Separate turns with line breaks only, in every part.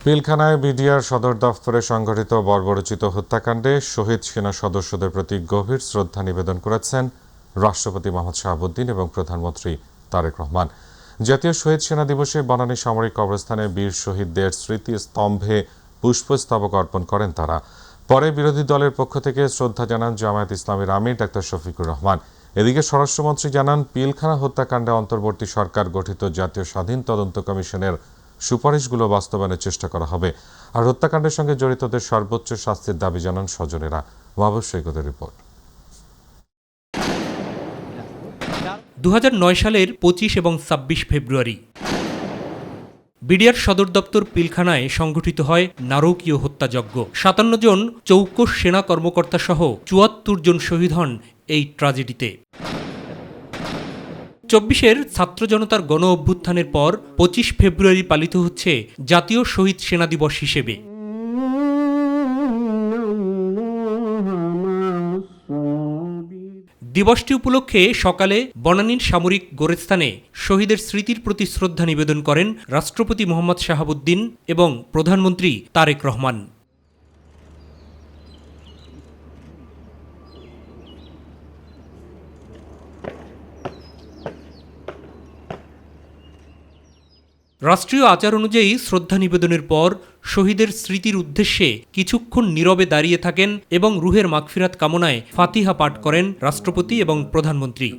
পিলখানায় BDR সদর দফতরে সংঘটিত বর্বরোচিত হত্যাকাণ্ডে শহীদ সেনা সদস্যদের প্রতি গভীর শ্রদ্ধা নিবেদন করেছেন রাষ্ট্রপতি মোহাম্মদ শাহাবুদ্দিন এবং প্রধানমন্ত্রী তারেক রহমান। জাতীয় শহীদ সেনা দিবসে বনানী সামরিক কবরস্থানে বীর শহীদদের স্মৃতিস্তম্ভে পুষ্পস্তবক অর্পণ করেন তারা। পরে বিরোধী দলের পক্ষ থেকে শ্রদ্ধা জানান জামায়াত ইসলামীর আমির ডাক্তার শফিকুর রহমান। এদিকে স্বরাষ্ট্রমন্ত্রী জানান, পিলখানা হত্যাকাণ্ডে অন্তর্বর্তী সরকার গঠিত জাতীয় স্বাধীন তদন্ত কমিশনের সুপারিশগুলো বাস্তবায়নের চেষ্টা করা হবে। আর হত্যাকাণ্ডের সঙ্গে জড়িতদের সর্বোচ্চ শাস্তির দাবি জানান স্বজনেরা। মাহবুব সৈকতের রিপোর্ট।
2009 সালের 25 এবং 26 ফেব্রুয়ারি বিডিআর সদর দপ্তর পিলখানায় সংঘটিত হয় নারকীয় হত্যাযজ্ঞ। 57 জন চৌকস সেনা কর্মকর্তা সহ 74 জন শহীদ হন এই ট্র্যাজেডিতে। 24-এর ছাত্র জনতার গণ অভ্যুত্থানের পর 25 ফেব্রুয়ারি পালিত হচ্ছে জাতীয় শহীদ সেনা দিবস হিসেবে। দিবসটি উপলক্ষে সকালে বনানীর সামরিক গোরস্থানে শহীদের স্মৃতির প্রতি শ্রদ্ধা নিবেদন করেন রাষ্ট্রপতি মোহাম্মদ শাহাবুদ্দিন এবং প্রধানমন্ত্রী তারেক রহমান। রাষ্ট্রীয় আচার অনুযায়ী শ্রদ্ধা নিবেদনের পর শহীদের স্মৃতির উদ্দেশ্যে কিছুক্ষণ নীরবে দাঁড়িয়ে থাকেন এবং রুহের মাগফিরাত কামনায় ফাতিহা পাঠ করেন রাষ্ট্রপতি এবং প্রধানমন্ত্রী।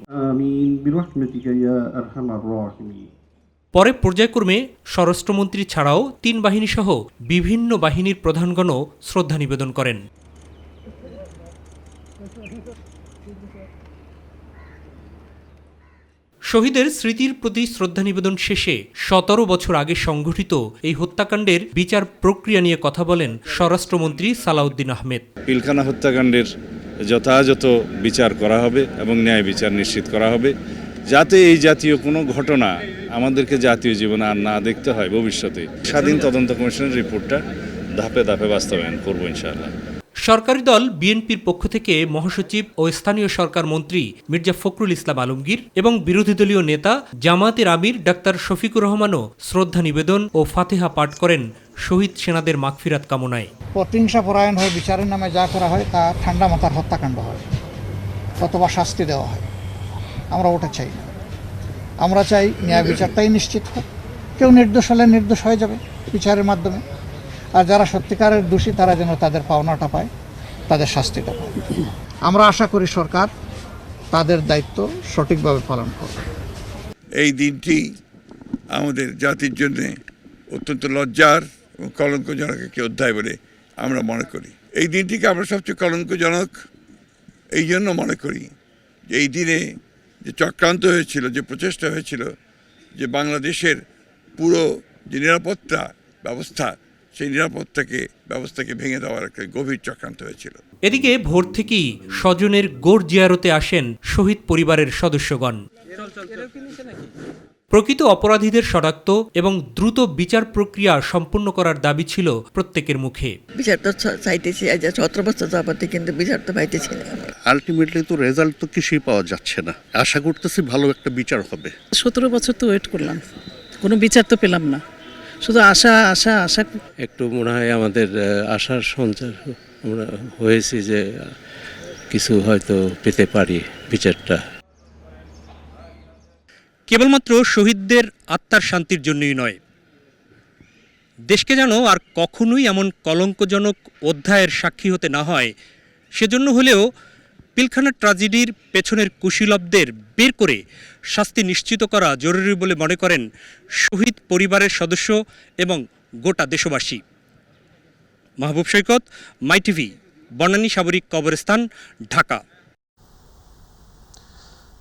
পরে পর্যায়ক্রমে স্বরাষ্ট্রমন্ত্রী ছাড়াও 3 বাহিনীসহ বিভিন্ন বাহিনীর প্রধানগণও শ্রদ্ধা নিবেদন করেন। শহীদের স্মৃতির প্রতি শ্রদ্ধা নিবেদন শেষে 17 বছর আগে সংঘটিত এই হত্যাকাণ্ডের বিচার প্রক্রিয়া নিয়ে কথা বলেন স্বরাষ্ট্রমন্ত্রী সালাউদ্দিন আহমেদ।
পিলখানা হত্যাকাণ্ডের যথাযথ বিচার করা হবে এবং ন্যায় বিচার নিশ্চিত করা হবে, যাতে এই জাতীয় কোনো ঘটনা আমাদেরকে জাতীয় জীবনে আর না দেখতে হয় ভবিষ্যতে। স্বাধীন তদন্ত কমিশনের রিপোর্টটা ধাপে ধাপে বাস্তবায়ন করব ইনশাআল্লাহ।
সরকারি দল বিএনপির পক্ষ থেকে মহাসচিব ও স্থানীয় সরকার মন্ত্রী মির্জা ফখরুল ইসলাম আলমগীর এবং বিরোধী দলীয় নেতা জামায়াতের আমির ডাক্তার শফিকুর রহমানও শ্রদ্ধা নিবেদন ও ফাতিহা পাঠ করেন শহীদ সেনাদের মাগফিরাত কামনায়।
প্রতিহিংসা পরায়ণ হয়ে বিচারের নামে যা করা হয় তা ঠান্ডা মাথার হত্যাকাণ্ড হয় অথবা শাস্তি দেওয়া হয়। আমরা ওটা চাই না। আমরা চাই ন্যায় বিচারটাই নিশ্চিত হোক। কেউ নির্দোষ হলে নির্দোষ হয়ে যাবে বিচারের মাধ্যমে, আর যারা সত্যিকারের দোষী তারা যেন তাদের পাওনাটা পায়, তাদের শাস্তিটা পায়। আমরা আশা করি সরকার তাদের দায়িত্ব সঠিকভাবে পালন করবে।
এই দিনটি আমাদের জাতির জন্য অত্যন্ত লজ্জার এবং কলঙ্কজনক একটি অধ্যায় বলে আমরা মনে করি। এই দিনটিকে আমরা সবচেয়ে কলঙ্কজনক এই জন্য মনে করি যে এই দিনে যে চক্রান্ত হয়েছিল, যে প্রচেষ্টা হয়েছিল যে বাংলাদেশের পুরো যে নিরাপত্তা ব্যবস্থা, সেই ব্যবস্থাকে ভেঙে দেওয়ার একটা গভীর চক্রান্ত হয়েছিল।
এদিকে ভোর থেকেই স্বজনের গোর জিয়ারতে আসেন শহীদ পরিবারের সদস্যগণ। প্রকৃত অপরাধীদের শনাক্ত এবং দ্রুত বিচার প্রক্রিয়া সম্পূর্ণ করার দাবি ছিল প্রত্যেকের মুখে।
বিচার তো চাইতেছি, আজ 17 বছর যাবতীয়, কিন্তু বিচার তো পাইতেছি না।
আলটিমেটলি তো রেজাল্ট তো কিছুই পাওয়া যাচ্ছে না। আশা করতেছি ভালো একটা বিচার হবে।
17 বছর তো ওয়েট করলাম, কোনো বিচার তো পেলাম না, শুধু আশা আশা আশা।
একটু মনে হয় আমাদের আশার সঞ্চার আমরা হয়েছি যে কিছু হয়তো পেতে পারি বিচারটা।
কেবলমাত্র শহীদদের আত্মার শান্তির জন্যই নয়, দেশকে যেন আর কখনোই এমন কলঙ্কজনক অধ্যায়ের সাক্ষী হতে না হয়, সেজন্য হলেও পিলখানা ট্র্যাজেডির পেছনের কুশীলবদের বের করে শাস্তি নিশ্চিত করা জরুরি বলে মনে করেন শহীদ পরিবারের সদস্য এবং গোটা দেশবাসী। মাহবুব সৈকত, মাই টিভি, বনানী সামরিক কবরস্থান, ঢাকা।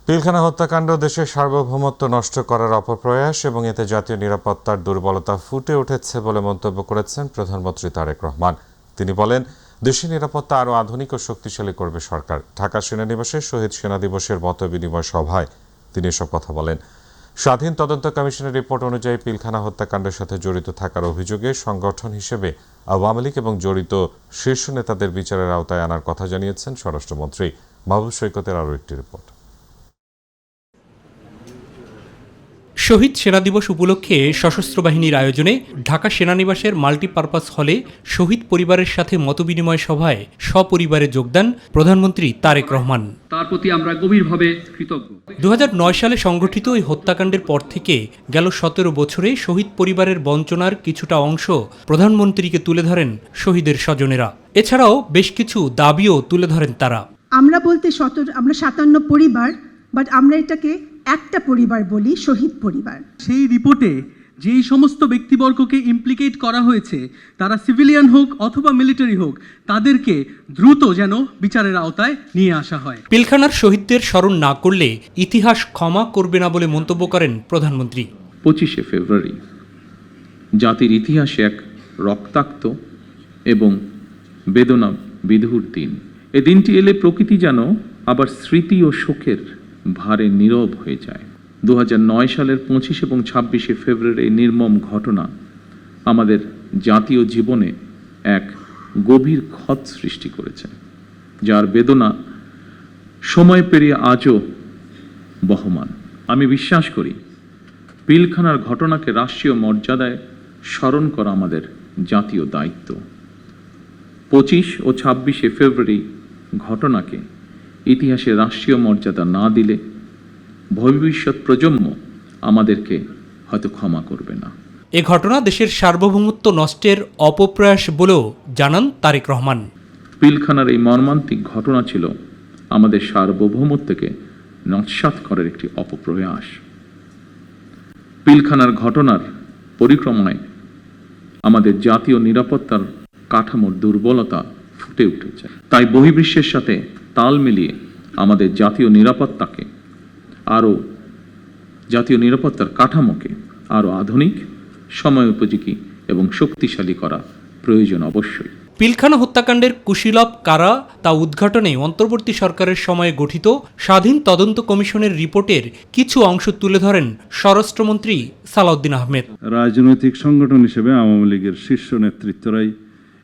পিলখানা হত্যাকাণ্ড দেশের সার্বভৌমত্ব নষ্ট করার অপপ্রয়াস এবং এতে জাতীয় নিরাপত্তার দুর্বলতা ফুটে উঠেছে বলে মন্তব্য করেছেন প্রধানমন্ত্রী তারেক রহমান। তিনি বলেন, দেশের নিরাপত্তা আরও আধুনিক ও শক্তিশালী করবে সরকার। ঢাকা সেনানিবাসে শহীদ সেনা দিবসের মতবিনিময় সভায় তিনি এসব কথা বলেন। স্বাধীন তদন্ত কমিশনের রিপোর্ট অনুযায়ী পিলখানা হত্যাকাণ্ডের সাথে জড়িত থাকার অভিযোগে সংগঠন হিসেবে আওয়ামী লীগ এবং জড়িত শীর্ষ নেতাদের বিচারের আওতায় আনার কথা জানিয়েছেন স্বরাষ্ট্রমন্ত্রী। মাহবুব সৈকতের আরও একটি রিপোর্ট।
শহীদ সেনা দিবস উপলক্ষে সশস্ত্র বাহিনীর আয়োজনে ঢাকা সেনানিবাসের মাল্টিপারপাস হলে শহীদ পরিবারের সাথে মতবিনিময় সভায় সপরিবারে যোগদান প্রধানমন্ত্রী তারেক রহমান।
তার প্রতি আমরা গভীরভাবে কৃতজ্ঞ।
2009 সালে সংঘটিত এই হত্যাকাণ্ডের পর থেকে গেল 17 বছরে শহীদ পরিবারের বঞ্চনার কিছুটা অংশ প্রধানমন্ত্রীকে তুলে ধরেন শহীদের স্বজনেরা। এছাড়াও বেশ কিছু দাবিও তুলে ধরেন তারা।
আমরা বলতে আমরা 57 পরিবার, বাট আমরা এটাকে একটা পরিবার বলি, শহীদ পরিবার।
সেই রিপোর্টে যেই সমস্ত ব্যক্তিবর্গকে ইমপ্লিকেট করা হয়েছে, তারা সিভিলিয়ান হোক অথবা মিলিটারি হোক, তাদেরকে দ্রুত যেন বিচারের আওতায় নিয়ে আসা হয়।
পিলখানার শহীদদের স্মরণ না করলে ইতিহাস ক্ষমা করবে না বলে মন্তব্য করেন প্রধানমন্ত্রী।
25শে ফেব্রুয়ারি জাতির ইতিহাসে এক রক্তাক্ত এবং বেদনা বিধুর দিন। এই দিনটি এলে প্রকৃতি যেন আবার স্মৃতি ও শোকের ভারে নীরব হয়ে যায়। 2009 সালের 25 এবং 26শে ফেব্রুয়ারি এই নির্মম ঘটনা আমাদের জাতীয় জীবনে এক গভীর ক্ষত সৃষ্টি করেছে, যার বেদনা সময় পেরিয়ে আজও বহমান। আমি বিশ্বাস করি পিলখানার ঘটনাকে রাষ্ট্রীয় মর্যাদায় স্মরণ করা আমাদের জাতীয় দায়িত্ব। 25 ও 26শে ফেব্রুয়ারি ঘটনাকে ইতিহাসে রাষ্ট্রীয় মর্যাদা না দিলে ভবিষ্যৎ প্রজন্ম আমাদেরকে হয়তো ক্ষমা করবে না।
এ ঘটনা দেশের সার্বভৌমত্ব নষ্টের অপপ্রয়াস বলেও জানান তারেক রহমান।
পিলখানার এই মর্মান্তিক ঘটনা ছিল আমাদের সার্বভৌমত্বকে নস্যাৎ করার একটি অপপ্রয়াস। পিলখানার ঘটনার পরিক্রমায় আমাদের জাতীয় নিরাপত্তার কাঠামোর দুর্বলতা ফুটে উঠেছে। তাই বহির্বিশ্বের সাথে তাল মিলিয়ে আমাদের জাতীয় নিরাপত্তার কাঠামোকে আরও আধুনিক, সময় উপযোগী এবং শক্তিশালী করা প্রয়োজন অবশ্যই।
পিলখানা হত্যাকাণ্ডের কুশীলব কারা তা উদ্ঘাটনে অন্তর্বর্তী সরকারের সময়ে গঠিত স্বাধীন তদন্ত কমিশনের রিপোর্টের কিছু অংশ তুলে ধরেন স্বরাষ্ট্রমন্ত্রী সালাউদ্দিন আহমেদ।
রাজনৈতিক সংগঠন হিসেবে আওয়ামী লীগের শীর্ষ নেতৃত্বরাই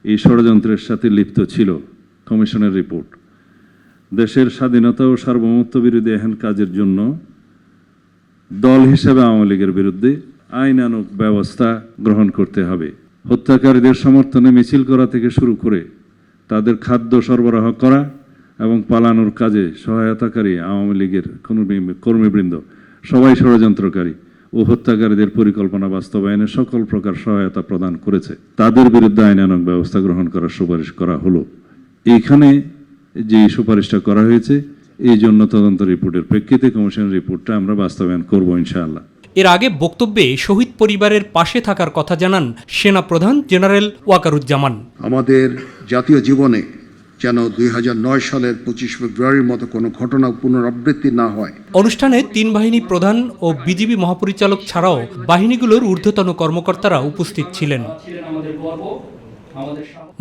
এই ষড়যন্ত্রের সাথে লিপ্ত ছিল। কমিশনের রিপোর্ট দেশের স্বাধীনতা ও সার্বভৌমত্ব বিরোধী এহেন কাজের জন্য দল হিসেবে আওয়ামী লীগের বিরুদ্ধে আইনানুগ ব্যবস্থা গ্রহণ করতে হবে। হত্যাকারীদের সমর্থনে মিছিল করা থেকে শুরু করে তাদের খাদ্য সরবরাহ করা এবং পালানোর কাজে সহায়তাকারী আওয়ামী লীগের কর্মীবৃন্দ সবাই ষড়যন্ত্রকারী ও হত্যাকারীদের পরিকল্পনা বাস্তবায়নে সকল প্রকার সহায়তা প্রদান করেছে। তাদের বিরুদ্ধে আইনানুগ ব্যবস্থা গ্রহণ করার সুপারিশ করা হলো। এইখানে যে সুপারিশটা করা হয়েছে, এই জন্য তদন্ত রিপোর্টের প্রেক্ষিতে কমিশনের রিপোর্টটা আমরা বাস্তবায়ন করব ইনশাআল্লাহ।
এর আগে বক্তব্যে শহীদ পরিবারের পাশে থাকার কথা জানান সেনা প্রধান জেনারেল ওয়াকারুজ্জামান।
আমাদের জাতীয় জীবনে যেন 2009 সালের 25 ফেব্রুয়ারির মতো কোনো ঘটনা পুনরাবৃত্তি না হয়।
অনুষ্ঠানে 3 বাহিনী প্রধান ও বিজিবি মহাপরিচালক ছাড়াও বাহিনীগুলোর ঊর্ধ্বতন কর্মকর্তারা উপস্থিত ছিলেন।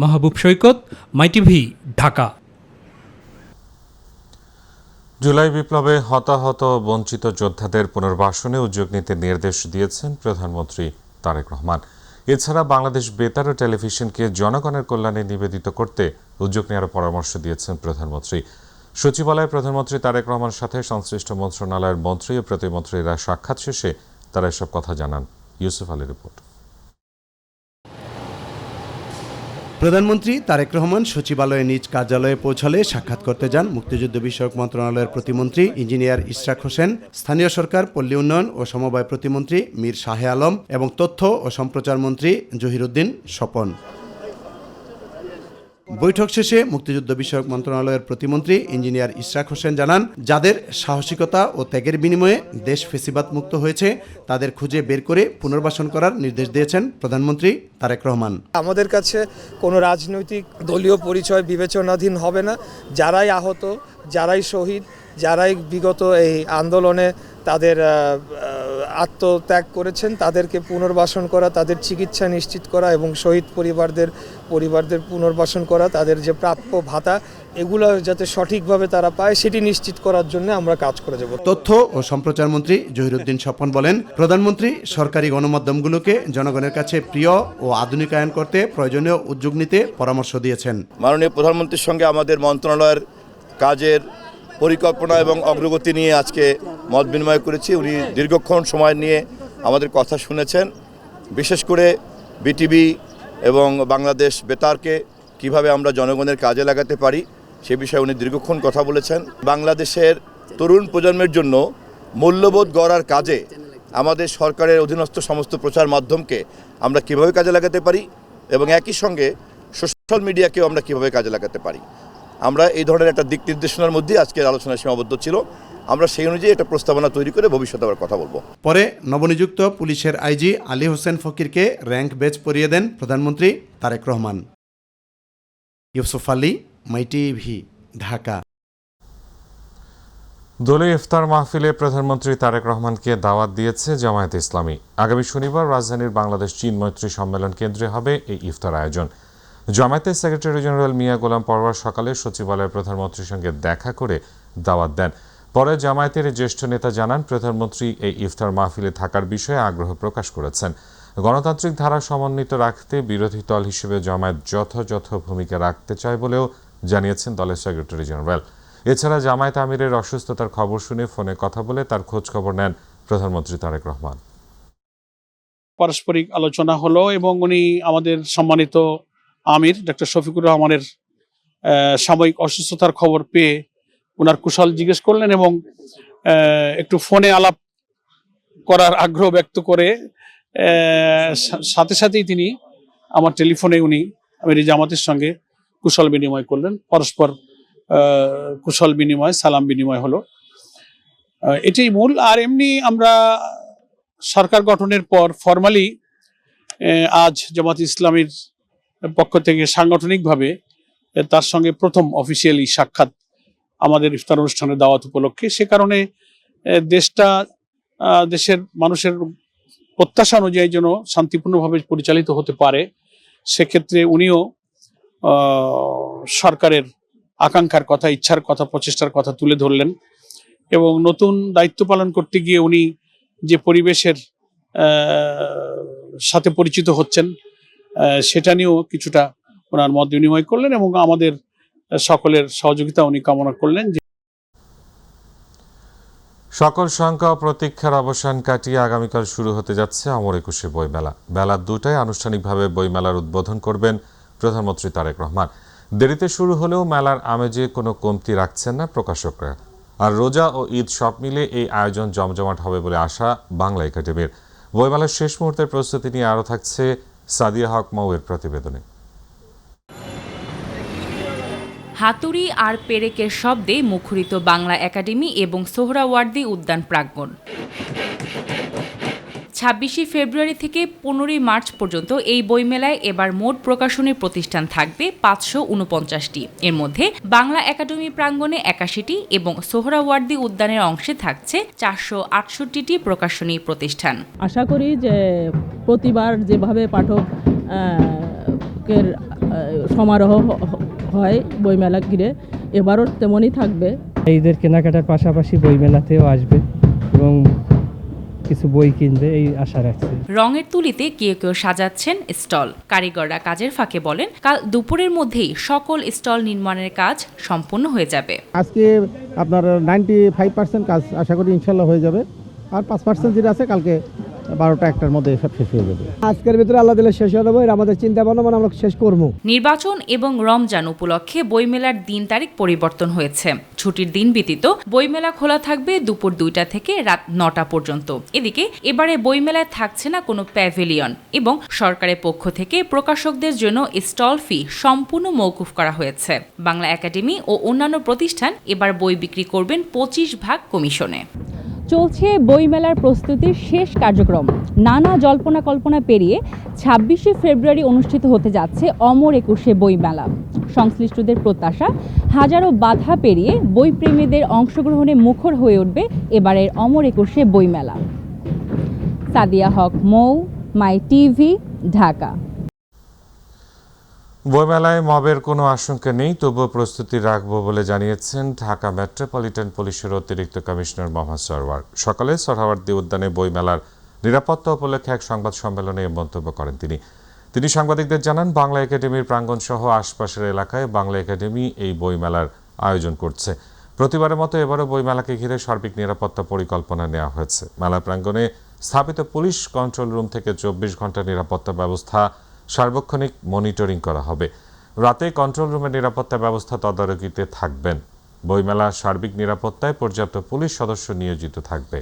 মাহবুব সৈকত, মাইটিভি, ঢাকা।
জুলাই বিপ্লবে হতাহত বঞ্চিত যোদ্ধাদের পুনর্বাসনে উদ্যোগ নিতে নির্দেশ দিয়েছেন প্রধানমন্ত্রী তারেক রহমান। এছাড়া বাংলাদেশ বেতার ও টেলিভিশনকে জনগণের কল্যাণে নিবেদিত করতে উদ্যোগ নেওয়ার পরামর্শ দিয়েছেন প্রধানমন্ত্রী। সচিবালয়ে প্রধানমন্ত্রী তারেক রহমানের সাথে সংশ্লিষ্ট মন্ত্রণালয়ের মন্ত্রী ও প্রতিমন্ত্রীরা সাক্ষাৎ শেষে তারা এসব কথা জানান। ইউসুফ আলী রিপোর্ট।
প্রধানমন্ত্রী তারেক রহমান সচিবালয়ে নিজ কার্যালয়ে পৌঁছালে সাক্ষাৎ করতে যান মুক্তিযুদ্ধ বিষয়ক মন্ত্রণালয়ের প্রতিমন্ত্রী ইঞ্জিনিয়ার ইশরাক হোসেন, স্থানীয় সরকার, পল্লী উন্নয়ন ও সমবায় প্রতিমন্ত্রী মীর শাহে আলম এবং তথ্য ও সম্প্রচার মন্ত্রী জহিরুদ্দিন স্বপন। বৈঠক শেষে মুক্তিযুদ্ধ বিষয়ক মন্ত্রণালয়ের প্রতিমন্ত্রী ইঞ্জিনিয়ার ইশরাক হোসেন জানান, যাদের সাহসিকতা ও ত্যাগের বিনিময়ে দেশ ফ্যাসিবাদ মুক্ত হয়েছে তাদের খুঁজে বের করে পুনর্বাসন করার নির্দেশ দিয়েছেন প্রধানমন্ত্রী তারেক রহমান।
আমাদের কাছে কোনো রাজনৈতিক দলীয় পরিচয় বিবেচনাধীন হবে না। যারাই আহত, যারাই শহীদ, যারাই বিগত এই আন্দোলনে তাদের আত্মত্যাগ করেছেন তাদেরকে পুনর্বাসন করা, তাদের চিকিৎসা নিশ্চিত করা এবং শহীদ পরিবারদের পুনর্বাসন করা, তাদের যে প্রাপ্য ভাতা এগুলো যাতে সঠিকভাবে তারা পায় সেটি নিশ্চিত করার জন্য আমরা কাজ করে যাব।
তথ্য ও সম্প্রচার মন্ত্রী জহিরুদ্দিন স্বপন বলেন, প্রধানমন্ত্রী সরকারি গণমাধ্যমগুলোকে জনগণের কাছে প্রিয় ও আধুনিকায়ন করতে প্রয়োজনীয় উদ্যোগ নিতে পরামর্শ দিয়েছেন।
মাননীয় প্রধানমন্ত্রীর সঙ্গে আমাদের মন্ত্রণালয়ের কাজের পরিকল্পনা এবং অগ্রগতি নিয়ে আজকে মত বিনিময় করেছি। উনি দীর্ঘক্ষণ সময় নিয়ে আমাদের কথা শুনেছেন, বিশেষ করে বিটিভি এবং বাংলাদেশ বেতারকে কিভাবে আমরা জনগণের কাজে লাগাতে পারি সে বিষয়ে উনি দীর্ঘক্ষণ কথা বলেছেন। বাংলাদেশের তরুণ প্রজন্মের জন্য মূল্যবোধ গড়ার কাজে আমাদের সরকারের অধীনস্থ সমস্ত প্রচার মাধ্যমকে আমরা কিভাবে কাজে লাগাতে পারি এবং একই সঙ্গে সোশ্যাল মিডিয়াকেও আমরা কিভাবে কাজে লাগাতে পারি, আমরা এই ধরনের একটা দিক নির্দেশনার মধ্যে আজকের আলোচনা সীমাবদ্ধ ছিল। আমরা সেই অনুযায়ী একটা প্রস্তাবনা তৈরি করে ভবিষ্যতে আবার কথা বলবো।
পরে নবনিযুক্ত পুলিশের আইজি আলী হোসেন ফকিরকে র্যাঙ্ক বেজ পরিয়ে দেন প্রধানমন্ত্রী তারেক রহমান। ইউসুফ আলী, মাই টিভি, ঢাকা।
দলীয় ইফতার মাহফিলে প্রধানমন্ত্রী তারেক রহমানকে দাওয়াত দিয়েছে জামায়াতে ইসলামী। আগামী শনিবার রাজধানীর বাংলাদেশ চীন মৈত্রী সম্মেলন কেন্দ্রে হবে এই ইফতার আয়োজন। জামায়াতের সেক্রেটারি জেনারেল মিয়া গোলাম পরওয়ার সকালে সচিবালয়ে প্রধানমন্ত্রীর সঙ্গে দেখা করে দাওয়াত দেন। পরে জামায়াতের জ্যেষ্ঠ নেতা জানান, প্রধানমন্ত্রী এই ইফতার মাহফিলে থাকার বিষয়ে আগ্রহ প্রকাশ করেছেন। গণতান্ত্রিক ধারা সমন্বিত রাখতে বিরোধী দল হিসেবে জামায়াত যথাযথ ভূমিকা রাখতে চায় বলেও জানিয়েছেন দলের সেক্রেটারি জেনারেল। এছাড়া জামায়াত আমিরের অসুস্থতার খবর শুনে ফোনে কথা বলে তার খোঁজ খবর নেন প্রধানমন্ত্রী তারেক রহমান।
পারস্পরিক আলোচনা হলো এবং উনি আমাদের সম্মানিত আমির ডক্টর শফিকুর রহমানের সাময়িক অসুস্থতার খবর পেয়ে ওনার কুশল জিজ্ঞেস করলেন এবং একটু ফোনে আলাপ করার আগ্রহ ব্যক্ত করে সাথে সাথেই তিনি আমার টেলিফোনে উনি আমির জামাতের সঙ্গে কুশল বিনিময় করলেন। পরস্পর কুশল বিনিময়, সালাম বিনিময় হলো, এটাই মূল। আর এমনি আমরা সরকার গঠনের পর ফরমালি আজ জামাত ইসলামীর পক্ষ থেকে সাংগঠনিকভাবে তার সঙ্গে প্রথম অফিসিয়ালি সাক্ষাৎ আমাদের ইফতার অনুষ্ঠানের দাওয়াত উপলক্ষে। সে কারণে দেশের মানুষের প্রত্যাশা অনুযায়ী যেন শান্তিপূর্ণভাবে পরিচালিত হতে পারে, সেক্ষেত্রে উনিও সরকারের আকাঙ্ক্ষার কথা, ইচ্ছার কথা, প্রচেষ্টার কথা তুলে ধরলেন এবং নতুন দায়িত্ব পালন করতে গিয়ে উনি যে পরিবেশের সাথে পরিচিত হচ্ছেন সেটা নিয়েও কিছুটা ওনার মত বিনিময় করলেন এবং আমাদের সকলের সহযোগিতা উনি কামনা করলেন।
সকল শঙ্কা ও প্রতীক্ষার অবসান কাটিয়ে আগামীকাল শুরু হতে যাচ্ছে অমর একুশে বইমেলা। বেলা 2টায় আনুষ্ঠানিকভাবে বইমেলার উদ্বোধন করবেন প্রধানমন্ত্রী তারেক রহমান। দেরিতে শুরু হলেও মেলার আমেজে কোনো কমতি রাখছেন না প্রকাশকরা। আর রোজা ও ঈদ সব মিলে এই আয়োজন জমজমাট হবে বলে আশা বাংলা একাডেমির। বইমেলার শেষ মুহূর্তের প্রস্তুতি নিয়ে আরও থাকছে সাদিয়া হক মৌয়ের প্রতিবেদনে।
হাতুড়ি আর পেরেকের শব্দে মুখরিত বাংলা একাডেমি এবং সোহরাওয়ার্দী উদ্যান প্রাঙ্গণ। 26 ফেব্রুয়ারি থেকে 15 মার্চ পর্যন্ত এই বইমেলায় এবার মোট প্রকাশনী প্রতিষ্ঠান থাকবে 549টি। এর মধ্যে বাংলা একাডেমি প্রাঙ্গণে 81টি এবং সোহরাওয়ার্দী উদ্যানের অংশে থাকছে 468টি প্রকাশনী প্রতিষ্ঠান।
আশা করি যে প্রতিবার যেভাবে পাঠকের সমারোহ হয় বইমেলা ঘিরে, এবারও তেমনই থাকবে।
ঈদের কেনাকাটার পাশাপাশি বইমেলাতেও আসবে এবং কিছু বই কিনবে এই আশা রাখছি।
রঙের তুলিতে কেউ কেউ সাজাচ্ছেন স্টল। কারিগররা কাজের ফাঁকে বলেন, কাল দুপুরের মধ্যেই সকল স্টল নির্মাণের কাজ সম্পূর্ণ হয়ে যাবে।
আজকে আপনার 95% কাজ আশা করি ইনশাল্লাহ হয়ে যাবে, আর 5% যেটা আছে কালকে 12টা-1টার মধ্যে সব শেষ হয়ে যাবে। আজকের ভিতরে আল্লাহ দিলে শেষ হয়ে যাবে, এর আমাদের চিন্তা ভাবনা আমরা শেষ করব।
নির্বাচন এবং রমজান উপলক্ষে বইমেলার দিন তারিখ পরিবর্তন হয়েছে। ছুটির দিন ব্যতীত বইমেলা খোলা থাকবে দুপুর 2টা থেকে রাত 9টা পর্যন্ত। এদিকে এবারে বইমেলায় থাকছে না কোনো প্যাভিলিয়ন এবং সরকারের পক্ষ থেকে প্রকাশকদের জন্য স্টল ফি সম্পূর্ণ মওকুফ করা হয়েছে। বাংলা একাডেমি ও অন্যান্য প্রতিষ্ঠান এবার বই বিক্রি করবেন 25% কমিশনে।
চলছে বইমেলার প্রস্তুতির শেষ কার্যক্রম। নানা জল্পনা কল্পনা পেরিয়ে 26 ফেব্রুয়ারি অনুষ্ঠিত হতে যাচ্ছে অমর একুশে বইমেলা। সংশ্লিষ্টদের প্রত্যাশা, হাজারো বাধা পেরিয়ে বইপ্রেমীদের অংশগ্রহণে মুখর হয়ে উঠবে এবারের অমর একুশে বইমেলা। সাদিয়া হক মৌ, মাই টিভি, ঢাকা।
বইমেলায় মবের কোনো আশঙ্কা নেই, তবুও প্রস্তুতি রাখবো বলে জানিয়েছেন ঢাকা মেট্রোপলিটন পুলিশের অতিরিক্ত কমিশনার মোহাম্মদ সরওয়ার। সকালে সোহরাওয়ার্দী উদ্যানে বইমেলার নিরাপত্তা উপলক্ষে এক সংবাদ সম্মেলনে মন্তব্য করেন তিনি সাংবাদিকদের জানান, বাংলা একাডেমির প্রাঙ্গণ সহ আশপাশের এলাকায় বাংলা একাডেমি এই বইমেলার আয়োজন করছে। প্রতিবারের মতো এবারও বইমেলাকে ঘিরে সার্বিক নিরাপত্তা পরিকল্পনা নেওয়া হয়েছে। মেলা প্রাঙ্গণে স্থাপিত পুলিশ কন্ট্রোল রুম থেকে 24 ঘন্টা নিরাপত্তা ব্যবস্থা সার্বক্ষণিক মনিটরিং করা হবে। রাতে কন্ট্রোল রুমের নিরাপত্তা ব্যবস্থা তদারকিতে থাকবেন। বইমেলা সার্বিক নিরাপত্তায় পর্যাপ্ত পুলিশ সদস্য নিয়োজিত থাকবে।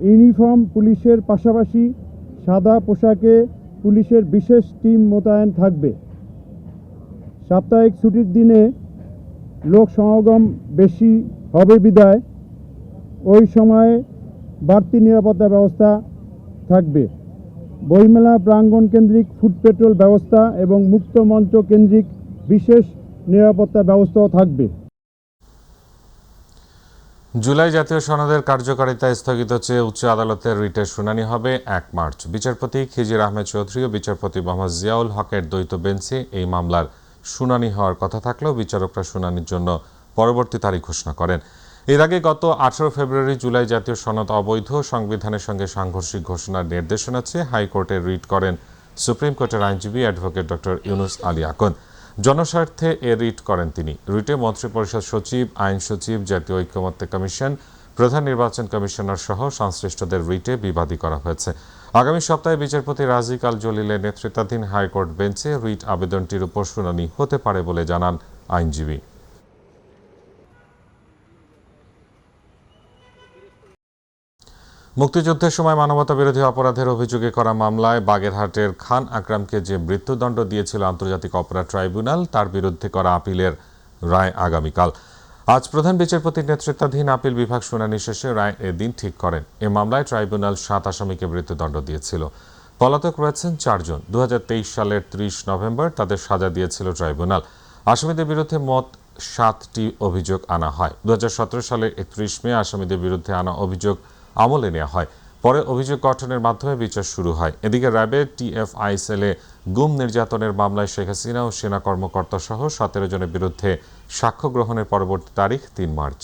ইউনিফর্ম পুলিশের পাশাপাশি সাদা পোশাকে পুলিশের বিশেষ টিম মোতায়েন থাকবে। সাপ্তাহিক ছুটির দিনে লোক সমাগম বেশি হবে বিধায় ওই সময়ে বাড়তি নিরাপত্তা ব্যবস্থা থাকবে। বইমেলা প্রাঙ্গণ কেন্দ্রিক ফুড পেট্রোল ব্যবস্থা এবং মুক্ত মঞ্চ কেন্দ্রিক বিশেষ নিরাপত্তা ব্যবস্থাও থাকবে।
জুলাই জাতীয় সনদের কার্যকারিতা স্থগিত চেয়ে উচ্চ আদালতের রিটের শুনানি হবে 1 মার্চ। বিচারপতি খিজির আহমেদ চৌধুরী ও বিচারপতি মোহাম্মদ জিয়াউল হকের দ্বৈত বেঞ্চে এই মামলার শুনানি হওয়ার কথা থাকলেও বিচারকরা শুনানির জন্য পরবর্তী তারিখ ঘোষণা করেন। এর আগে গত 18 ফেব্রুয়ারি জুলাই জাতীয় সনদ অবৈধ, সংবিধানের সঙ্গে সাংঘর্ষিক ঘোষণার নির্দেশনা চেয়ে হাইকোর্টে রিট করেন সুপ্রিম কোর্টের আইনজীবী অ্যাডভোকেট ডক্টর ইউনুস আলী আকন। জনস্বার্থে এ রিট করেন তিনি। রিটে মন্ত্রিপরিষদ সচিব, আইন সচিব, জাতীয় ঐকমত্য কমিশন, প্রধান নির্বাচন কমিশনার সহ সংশ্লিষ্টদের রিটে বিবাদী করা হয়েছে। আগামী সপ্তাহে বিচারপতি রাজিক আল জলিলের নেতৃত্বাধীন হাইকোর্ট বেঞ্চে রিট আবেদনটির উপর শুনানি হতে পারে বলে জানান আইনজীবী। মুক্তিযুদ্ধের সময় মানবতা বিরোধী অপরাধের অভিযোগে করা মামলায় বাগেরহাটের খান আকরামকে যে মৃত্যুদণ্ড দিয়েছিল আন্তর্জাতিক অপরাধ ট্রাইব্যুনাল, তার বিরুদ্ধে করা আপিলের রায় আগামীকাল। আজ প্রধান বিচারপতির নেতৃত্বাধীন আপিল বিভাগ শুনানি শেষে রায় এদিন ঠিক করেন। এ মামলায় ট্রাইব্যুনাল 7 আসামিকে মৃত্যুদণ্ড দিয়েছিল। পলাতক রয়েছেন 4 জন। 2023 সালের 30 নভেম্বর তাদের সাজা দিয়েছিল ট্রাইব্যুনাল। আসামিদের বিরুদ্ধে মোট 7টি অভিযোগ আনা হয়। 2017 সালের 31 মে আসামিদের বিরুদ্ধে আনা অভিযোগ আমলে নেওয়া হয়। পরে অভিযোগ গঠনের মাধ্যমে বিচার শুরু হয়। এদিকে র্যাবের TFI-সেলে গুম নির্যাতনের মামলায় শেখ হাসিনা ও সেনা কর্মকর্তা সহ 17 জনের বিরুদ্ধে সাক্ষ্য গ্রহণের পরবর্তী তারিখ 3 মার্চ।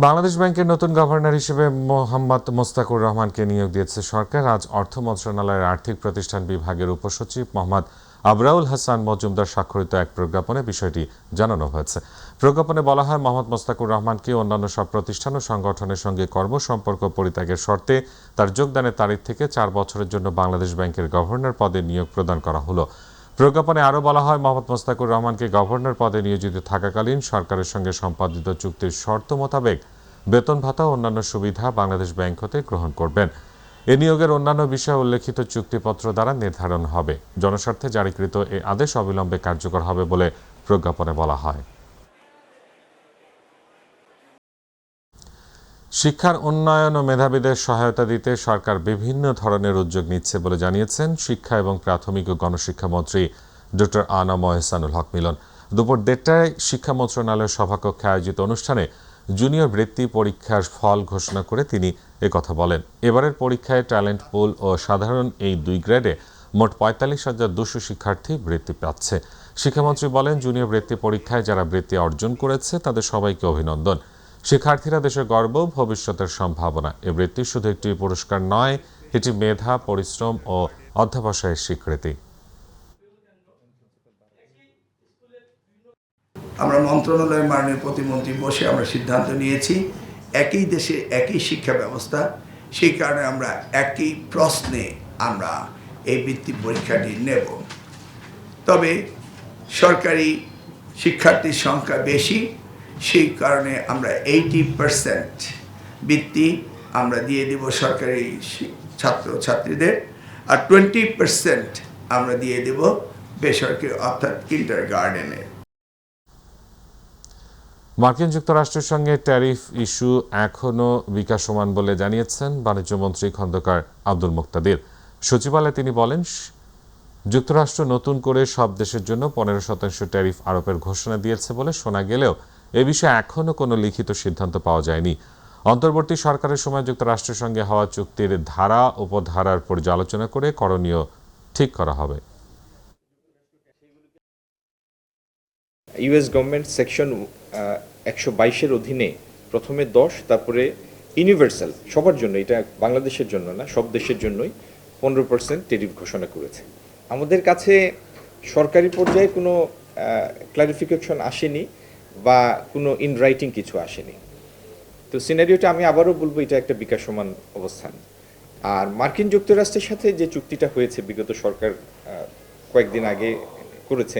বাংলাদেশ ব্যাংকের নতুন গভর্নর হিসেবে মোহাম্মদ মোস্তাকুর রহমানকে নিয়োগ দিয়েছে সরকার। আজ অর্থ মন্ত্রণালয়ের আর্থিক প্রতিষ্ঠান বিভাগের উপসচিব মোহাম্মদ আবরাউল হাসান মজুমদার স্বাক্ষরিত এক প্রজ্ঞাপনে বিষয়টি জানানো হয়েছে। প্রজ্ঞাপনে বলা হয়, মোহাম্মদ মোস্তাকুর রহমানকে অন্যান্য সব প্রতিষ্ঠান ও সংগঠনের সঙ্গে কর্মসম্পর্ক পরিত্যাগের শর্তে তার যোগদানের তারিখ থেকে 4 বছরের জন্য বাংলাদেশ ব্যাংকের গভর্নর পদে নিয়োগ প্রদান করা হলো। প্রজ্ঞাপনে আরও বলা হয়, মোহাম্মদ মোস্তাকুর রহমানকে গভর্নর পদে নিয়োজিত থাকাকালীন সরকারের সঙ্গে সম্পাদিত চুক্তির শর্ত মোতাবেক বেতন ভাতা ও অন্যান্য সুবিধা বাংলাদেশ ব্যাংক হতে গ্রহণ করবেন। এ নিয়োগের অন্যান্য বিষয় উল্লেখিত চুক্তিপত্র দ্বারা নির্ধারণ হবে। জনস্বার্থে জারিকৃত এই আদেশ অবিলম্বে কার্যকর হবে বলে প্রজ্ঞাপনে বলা হয়। শিক্ষার উন্নয়ন ও মেধাবীদের সহায়তা দিতে সরকার বিভিন্ন ধরনের উদ্যোগ নিচ্ছে বলে জানিয়েছেন শিক্ষা এবং প্রাথমিক ও গণশিক্ষা মন্ত্রী ডক্টর আনাম এহসানুল হক মিলন। দুপুর 1টায় শিক্ষা মন্ত্রণালয়ের সভাকক্ষে আয়োজিত অনুষ্ঠানে জুনিয়র বৃত্তি পরীক্ষার ফল ঘোষণা করে তিনি একথা বলেন। এবারের পরীক্ষায় ট্যালেন্ট পুল ও সাধারণ এই 2 গ্রেডে মোট 45,200 শিক্ষার্থী বৃত্তি পাচ্ছে। শিক্ষামন্ত্রী বলেন, জুনিয়র বৃত্তি পরীক্ষায় যারা বৃত্তি অর্জন করেছে তাদের সবাইকে অভিনন্দন। শিক্ষার্থীরা দেশের গর্ব, ভবিষ্যতের সম্ভাবনা। এ বৃত্তি শুধু একটি পুরস্কার নয়, এটি মেধা, পরিশ্রম ও অধ্যবসায়ের স্বীকৃতি।
আমরা মন্ত্রণালয়ের মাননীয় প্রতিমন্ত্রী বসে আমরা সিদ্ধান্ত নিয়েছি, একই দেশে একই শিক্ষা ব্যবস্থা, সেই কারণে আমরা একই প্রশ্নে আমরা এই বৃত্তি পরীক্ষাটি নেব। তবে সরকারি শিক্ষার্থীর সংখ্যা বেশি, সেই কারণে আমরা 80% বৃত্তি আমরা দিয়ে দেব সরকারি ছাত্রছাত্রীদের, আর 20% আমরা দিয়ে দেব বেসরকারি অর্থাৎ কিন্ডারগার্টেনে।
মার্কিন যুক্তরাষ্ট্রের সঙ্গে ট্যারিফ ইস্যু এখনও বিকাশমান বলে জানিয়েছেন বাণিজ্যমন্ত্রী খন্দকার আব্দুল মুক্তাদির। সচিবালয়ে তিনি বলেন, যুক্তরাষ্ট্র নতুন করে সব দেশের জন্য 15% ট্যারিফ আরোপের ঘোষণা দিয়েছে বলে শোনা গেলেও এ বিষয়ে এখনও কোনো লিখিত সিদ্ধান্ত পাওয়া যায়নি। অন্তর্বর্তী সরকারের সময় যুক্তরাষ্ট্রের সঙ্গে হওয়া চুক্তির ধারা উপধারার পর্যালোচনা করে করণীয় ঠিক করা হবে।
ইউএস গভর্নমেন্ট সেকশন 122-এর অধীনে প্রথমে 10, তারপরে ইউনিভার্সাল সবার জন্য, এটা বাংলাদেশের জন্য না, সব দেশের জন্যই 15% টেরিফ ঘোষণা করেছে। আমাদের কাছে সরকারি পর্যায়ে কোনো ক্লারিফিকেশন আসেনি বা কোনো ইন রাইটিং কিছু আসেনি। তো সিনারিওটা আমি আবারও বলবো, এটা একটা বিকাশমান অবস্থান। আর মার্কিন যুক্তরাষ্ট্রের সাথে যে চুক্তিটা হয়েছে বিগত সরকার কয়েকদিন আগে করেছে,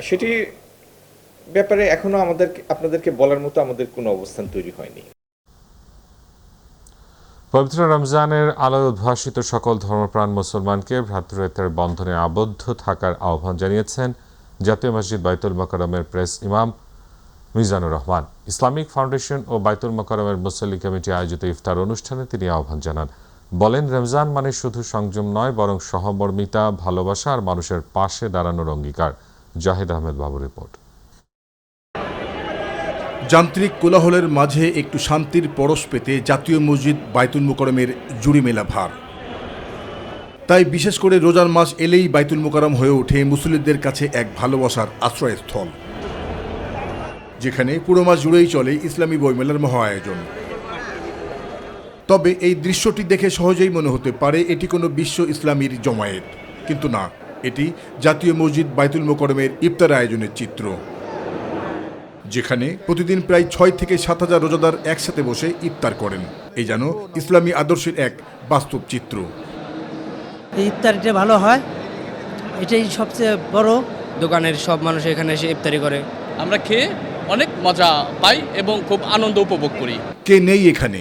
সেটি ব্যাপারে এখনো আপনাদেরকে বলার মতো আমাদের কোনো অবস্থান তৈরি হয়নি।
পবিত্র রমজানের আলোয় উদ্ভাসিত সকল ধর্মপ্রাণ মুসলমানকে ভ্রাতৃত্বের বন্ধনে আবদ্ধ থাকার আহ্বান জানিয়েছেন জাতীয় মসজিদ বাইতুল মোকাররমের প্রেস ইমাম মিজানুর রহমান। ইসলামিক ফাউন্ডেশন ও বাইতুল মোকাররমের মুসল্লি কমিটি আয়োজিত ইফতার অনুষ্ঠানে তিনি আহ্বান জানান। বলেন, রমজান মানে শুধু সংযম নয়, বরং সহমর্মিতা, ভালোবাসা আর মানুষের পাশে দাঁড়ানোর অঙ্গীকার। জাহিদ আহমেদ বাবু রিপোর্ট।
যান্ত্রিক কোলাহলের মাঝে একটু শান্তির পরশ পেতে জাতীয় মসজিদ বাইতুল মোকাররমের জুড়ি মেলা ভার। তাই বিশেষ করে রোজার মাস এলেই বাইতুল মোকাররম হয়ে ওঠে মুসল্লিদের কাছে এক ভালোবাসার আশ্রয়স্থল, যেখানে পুরো মাস জুড়েই চলে ইসলামী বইমেলার মহা আয়োজন। তবে এই দৃশ্যটি দেখে সহজেই মনে হতে পারে এটি কোনো বিশ্ব ইসলামীর জমায়েত, কিন্তু না, এটি জাতীয় মসজিদ বাইতুল মোকাররমের ইফতার আয়োজনের চিত্র, যেখানে প্রতিদিন প্রায় 6 থেকে 7 হাজার রোজাদার একসাথে বসে ইফতার করেন। এই যেন ইসলামী আদর্শের এক বাস্তব চিত্র।
এই ইফতারিটা ভালো হয়, এটাই সবচেয়ে বড়। দোকানের সব মানুষ এখানে এসে ইফতারি করে,
আমরা খেয়ে অনেক মজা পাই এবং খুব আনন্দ উপভোগ করি।
কে নেই এখানে?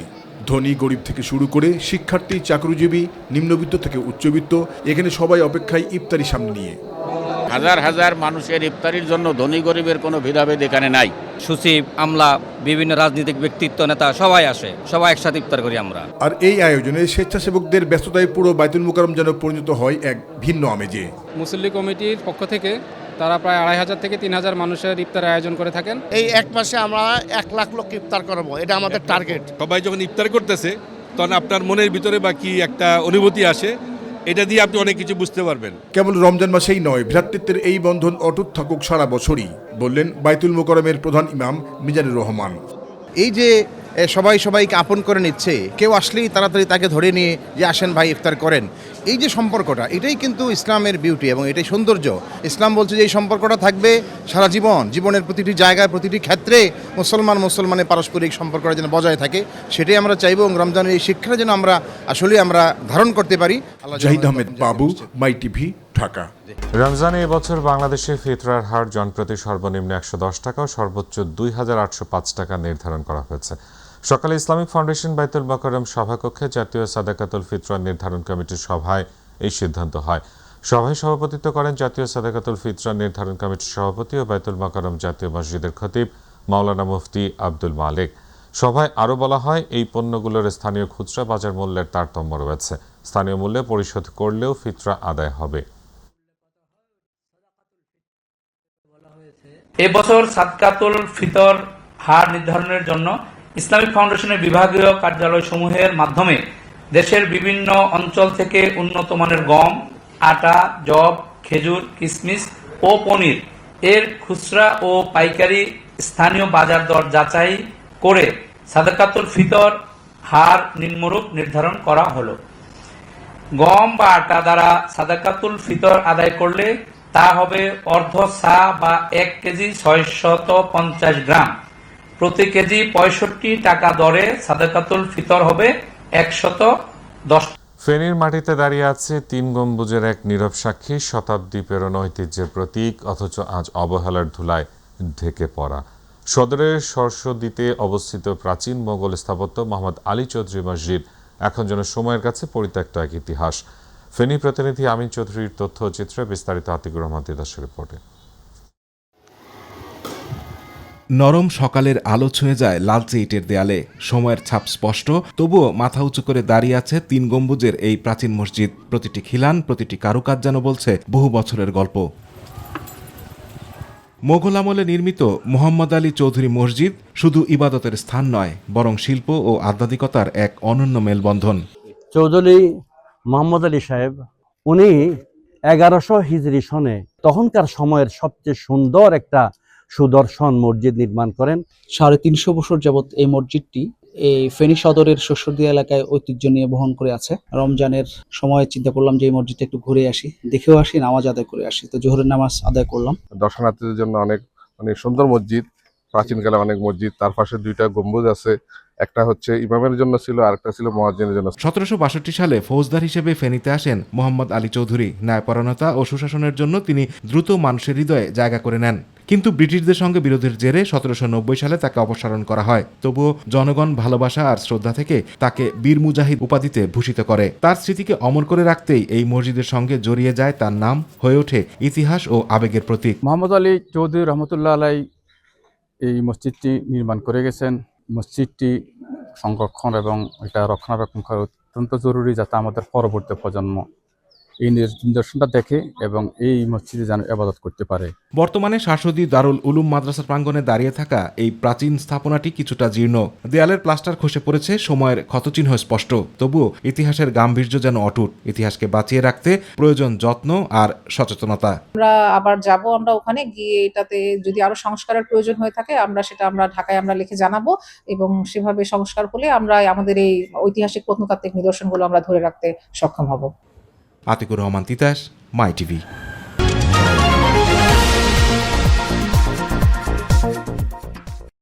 ধনী গরিব থেকে শুরু করে শিক্ষার্থী, চাকরিজীবী, নিম্নবিত্ত থেকে উচ্চবিত্ত, এখানে সবাই অপেক্ষায় ইফতারি সামনে নিয়ে।
হাজার হাজার মানুষের ইফতারির জন্য ধনী গরিবের কোনো ভেদাভেদ এখানে নাই।
সচিব, আমলা, বিভিন্ন রাজনৈতিক ব্যক্তিত্ব, নেতা সবাই আসে, সবাই একসাথে ইফতার করি আমরা।
আর এই আয়োজনে স্বেচ্ছাসেবকদের ব্যস্ততায় পুরো বাইতুল মোকাররম যেন পরিণত হয় এক ভিন্ন আমেজে।
মুসল্লি কমিটির পক্ষ থেকে তারা প্রায় 2,500 থেকে 3,000 মানুষের ইফতার আয়োজন করে থাকেন।
এই এক মাসে আমরা 1 লাখ লোক ইফতার করবো, এটা আমাদের টার্গেট।
সবাই যখন ইফতার করতেছে তখন আপনার মনের ভিতরে বা কি একটা অনুভূতি আসে, এটা দিয়ে আপনি অনেক কিছু বুঝতে পারবেন।
কেবল রমজান মাসেই নয়, ভ্রাতৃত্বের এই বন্ধন অটুট থাকুক সারা বছরই, বললেন বাইতুল মোকাররমের প্রধান ইমাম মিজানুর রহমান।
এই যে সবাই সবাইকে আপন করে নিচ্ছে, কেউ আসলেই তাড়াতাড়ি তাকে ধরে নিয়ে যে আসেন ভাই ইফতার করেন, এই যে সম্পর্কটা, এটাই কিন্তু ইসলামের বিউটি এবং এটাই সৌন্দর্য। ইসলাম বলছে যে এই সম্পর্কটা থাকবে সারা জীবন, জীবনের প্রতিটি জায়গায়, প্রতিটি ক্ষেত্রে মুসলমানের পারস্পরিক সম্পর্কটা যেন বজায় থাকে, সেটাই আমরা চাইব। এবং রমজানের এই শিক্ষাটা যেন আমরা ধারণ করতে পারি।
জাহিদ আহমেদ বাবু, মাই টিভি, ঢাকা।
রমজানে এবছর বাংলাদেশে ফিতরার হার জনপ্রতি সর্বনিম্ন 110 টাকা ও সর্বোচ্চ 2,805 টাকা নির্ধারণ করা হয়েছে। সকালে ইসলামিক ফাউন্ডেশন বাইতুল মোকাররম সভাকক্ষে জাতীয় সাদাকাতুল ফিতরা নির্ধারণ কমিটির সভায় এই সিদ্ধান্ত হয়। সভায় সভাপতিত্ব করেন জাতীয় সাদাকাতুল ফিতরা নির্ধারণ কমিটির সভাপতি ও বাইতুল মোকাররম জাতীয় মসজিদের খতিব মাওলানা মুফতি আব্দুল মালিক। সভায় আরও বলা হয়, এই পণ্যগুলোর স্থানীয় খুচরা বাজার মূল্যের তারতম্য রয়েছে। স্থানীয় মূল্যে পরিশোধ করলেও ফিতরা আদায় হবে।
এবছর সাদকাতুল ফিতর হার নির্ধারণের জন্য ইসলামিক ফাউন্ডেশনের বিভাগীয় কার্যালয়সমূহের মাধ্যমে দেশের বিভিন্ন অঞ্চল থেকে উন্নত মানের গম, আটা, যব, খেজুর, কিশমিশ ও পনির এর খুচরা ও পাইকারি স্থানীয় বাজার দর যাচাই করে সাদকাতুল ফিতর হার নিম্নরূপ নির্ধারণ করা হলো। গম বা আটা দ্বারা সাদাকাতুল ফিতর আদায় করলে তা হবে অর্ধ সা বা 1 কেজি 650 গ্রাম। প্রতি কেজি 65 টাকা দরে সাদাকাতুল ফিতর হবে 110।
ফেনীর মাটিতে দাঁড়িয়ে আছে 3 গম্বুজের এক নীরব সাক্ষী, শতাব্দী পেরোনো ঐতিহ্যের প্রতীক, অথচ আজ অবহেলার ধুলায় ঢেকে পড়া। সদরের সরস্বতীতে অবস্থিত প্রাচীন মোগল স্থাপত্য মোহাম্মদ আলী চৌধুরী মসজিদ এখন যেন সময়ের কাছে পরিত্যক্ত এক ইতিহাস। ফেনী প্রতিনিধি আমিন চৌধুরীর তথ্য চিত্রে বিস্তারিত আতিকুর রহমান দিদাসের রিপোর্টে।
নরম সকালের আলো ছুঁয়ে যায় লালচে ইটের দেয়ালে, সময়ের ছাপ স্পষ্ট, তবুও মাথা উঁচু করে দাঁড়িয়ে আছে 3 গম্বুজের এই প্রাচীন মসজিদ। প্রতিটি খিলান, প্রতিটি কারুকাজ যেন বলছে বহু বছরের গল্প। মোগল আমলে নির্মিত মোহাম্মদ আলী চৌধুরী মসজিদ শুধু ইবাদতের স্থান নয়, বরং শিল্প ও আধ্যাত্মিকতার এক অনন্য মেলবন্ধন।
চৌধুরী মোহাম্মদ আলী সাহেব, উনি 1100 হিজরি সনে তখনকার সময়ের সবচেয়ে সুন্দর একটা সুদর্শন মসজিদ নির্মাণ করেন।
350 বছর যাবৎ এই মসজিদটি
এই ফেনী সদরের শস্যদিয়া এলাকায় ঐতিহ্য নিয়ে বহন করে আছে। রমজানের সময় চিন্তা করলাম যে এই মসজিদে একটু ঘুরে আসি, দেখেও আসি, নামাজ আদায় করে আসি। তো জোহরের নামাজ আদায় করলাম।
দর্শনার্থীদের জন্য অনেক সুন্দর মসজিদ, প্রাচীনকালে অনেক মসজিদ। তার পাশে 2টা গম্বুজ আছে, একটা হচ্ছে ইমামের জন্য ছিল, আরেকটা ছিল মুয়াজ্জিনের জন্য।
1762 সালে ফৌজদার হিসেবে ফেনীতে আসেন মোহাম্মদ আলী চৌধুরী। ন্যায়পরায়ণতা ও সুশাসনের জন্য তিনি দ্রুত মানুষের হৃদয়ে জায়গা করে নেন। কিন্তু ব্রিটিশদের সঙ্গে বিরোধের জেরে 1790 সালে তাকে অপসারণ করা হয়। তবুও জনগণ ভালোবাসা আর শ্রদ্ধা থেকে তাকে বীর মুজাহিদ উপাধিতে ভূষিত করে। তার স্মৃতিকে অমর করে রাখতেই এই মসজিদের সঙ্গে জড়িয়ে যায় তার নাম, হয়ে ওঠে ইতিহাস ও আবেগের প্রতীক।
মোহাম্মদ আলী চৌধুরী রহমতুল্লাহ আলাই এই মসজিদটি নির্মাণ করে গেছেন। মসজিদটি সংরক্ষণ এবং এটা রক্ষণাবেক্ষণ করা অত্যন্ত জরুরি, যাতে আমাদের পরবর্তী প্রজন্ম এই নিদর্শনটা দেখে এবং এই মসজিদে যেন ইবাদত করতে পারে।
বর্তমানে শাসদি দারুল উলুম মাদ্রাসার প্রাঙ্গণে দাঁড়িয়ে থাকা এই প্রাচীন স্থাপনাটি কিছুটা জীর্ণ। দেয়ালের প্লাস্টার খসে পড়েছে, সময়ের ক্ষতচিহ্ন স্পষ্ট। তবুও ইতিহাসের গাম্ভীর্য যেন অটুট। ইতিহাসকে বাঁচিয়ে রাখতে প্রয়োজন যত্ন আর সচেতনতা।
আমরা আবার যাব, আমরা ওখানে গিয়ে এটাতে যদি আরো সংস্কারের প্রয়োজন হয়ে থাকে আমরা ঢাকায় লিখে জানাবো, এবং সেভাবে সংস্কার হলে আমরা আমাদের এই ঐতিহাসিক প্রত্নতাত্ত্বিক নিদর্শনগুলো আমরা ধরে রাখতে সক্ষম হব।
আতিকুর রহমান তিতাস, মাই টিভি।